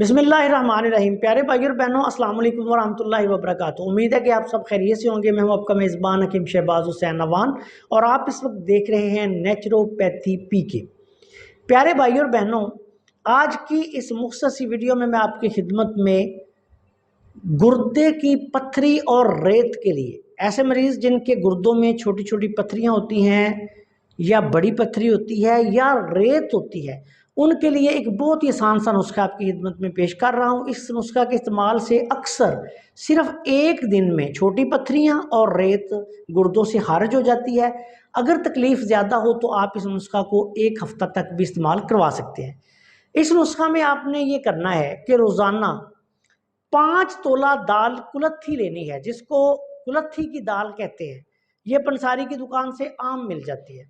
बिस्मिल्लाहिर्रहमानिर्रहीम। प्यारे भाई और बहनों, अस्सलाम वालेकुम वरहमतुल्लाहि वबरकातुहू। उम्मीद है कि आप सब खैरियत से होंगे। मैं हूं आपका मेज़बान हकीम शहबाज हुसैन नवान और आप इस वक्त देख रहे हैं नेचुरोपैथी पीके। प्यारे भाई और बहनों, आज की इस मुख्तसर वीडियो में मैं आपकी खिदमत में गुर्दे की पत्थरी और रेत के लिए, ऐसे मरीज़ जिनके गुर्दों में छोटी छोटी पत्थरियाँ होती हैं या बड़ी पत्थरी होती है या रेत होती है, उनके लिए एक बहुत ही आसान सा नुस्खा आपकी खिदमत में पेश कर रहा हूँ। इस नुस्खा के इस्तेमाल से अक्सर सिर्फ एक दिन में छोटी पत्थरियाँ और रेत गुर्दों से खारिज हो जाती है। अगर तकलीफ़ ज़्यादा हो तो आप इस नुस्खा को एक हफ्ता तक भी इस्तेमाल करवा सकते हैं। इस नुस्खा में आपने ये करना है कि रोज़ाना 5 तोला दाल कुलत्थी लेनी है, जिसको कुलत्थी की दाल कहते हैं। ये पंसारी की दुकान से आम मिल जाती है।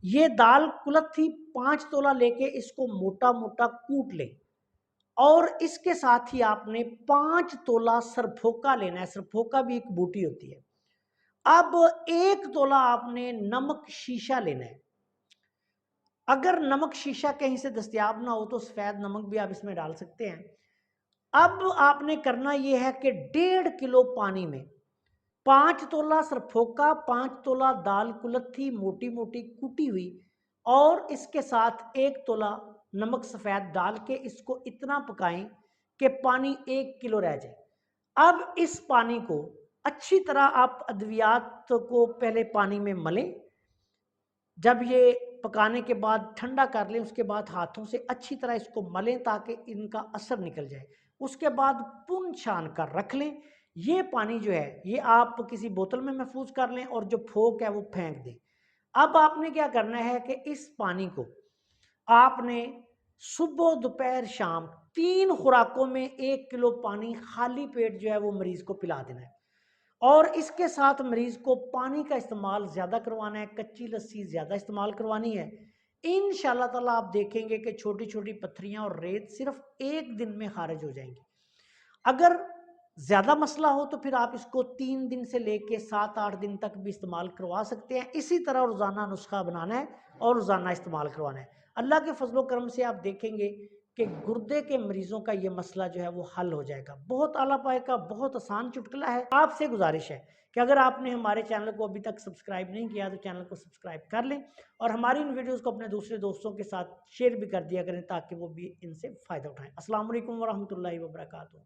ये दाल कुलत्थी 5 तोला लेके इसको मोटा मोटा कूट लें और इसके साथ ही आपने 5 तोला सरफोका लेना है। सरफोका भी एक बूटी होती है। अब 1 तोला आपने नमक शीशा लेना है। अगर नमक शीशा कहीं से दस्तयाब ना हो तो सफ़ेद नमक भी आप इसमें डाल सकते हैं। अब आपने करना यह है कि 1.5 किलो पानी में 5 तोला सरफोका, 5 तोला दाल कुलत्थी मोटी मोटी कूटी हुई और इसके साथ 1 तोला नमक सफ़ेद डाल के इसको इतना पकाएं कि पानी 1 किलो रह जाए। अब इस पानी को अच्छी तरह आप अद्वियात को पहले पानी में मलें। जब ये पकाने के बाद ठंडा कर लें, उसके बाद हाथों से अच्छी तरह इसको मलें ताकि इनका असर निकल जाए। उसके बाद पुन छान कर रख लें। ये पानी जो है ये आप किसी बोतल में महफूज कर लें और जो फोक है वो फेंक दें। अब आपने क्या करना है कि इस पानी को आपने सुबह दोपहर शाम 3 खुराकों में 1 किलो पानी खाली पेट जो है वो मरीज को पिला देना है। और इसके साथ मरीज को पानी का इस्तेमाल ज़्यादा करवाना है, कच्ची लस्सी ज़्यादा इस्तेमाल करवानी है। इंशाल्लाह ताला आप देखेंगे कि छोटी छोटी पत्थरियाँ और रेत सिर्फ एक दिन में खारिज हो जाएंगी। अगर ज़्यादा मसला हो तो फिर आप इसको 3 दिन से लेके 7-8 दिन तक भी इस्तेमाल करवा सकते हैं। इसी तरह रोज़ाना नुस्खा बनाना है और रोज़ाना इस्तेमाल करवाना है। अल्लाह के फजलो करम से आप देखेंगे कि गुर्दे के मरीजों का ये मसला जो है वो हल हो जाएगा। बहुत आला पाए का बहुत आसान चुटकुला है। आपसे गुजारिश है कि अगर आपने हमारे चैनल को अभी तक सब्सक्राइब नहीं किया तो चैनल को सब्सक्राइब कर लें और हमारी इन वीडियोस को अपने दूसरे दोस्तों के साथ शेयर भी कर दिया करें ताकि वो भी इनसे फ़ायदा उठाएं। अस्सलाम वालेकुम वरहमतुल्लाहि वबरकातुहू।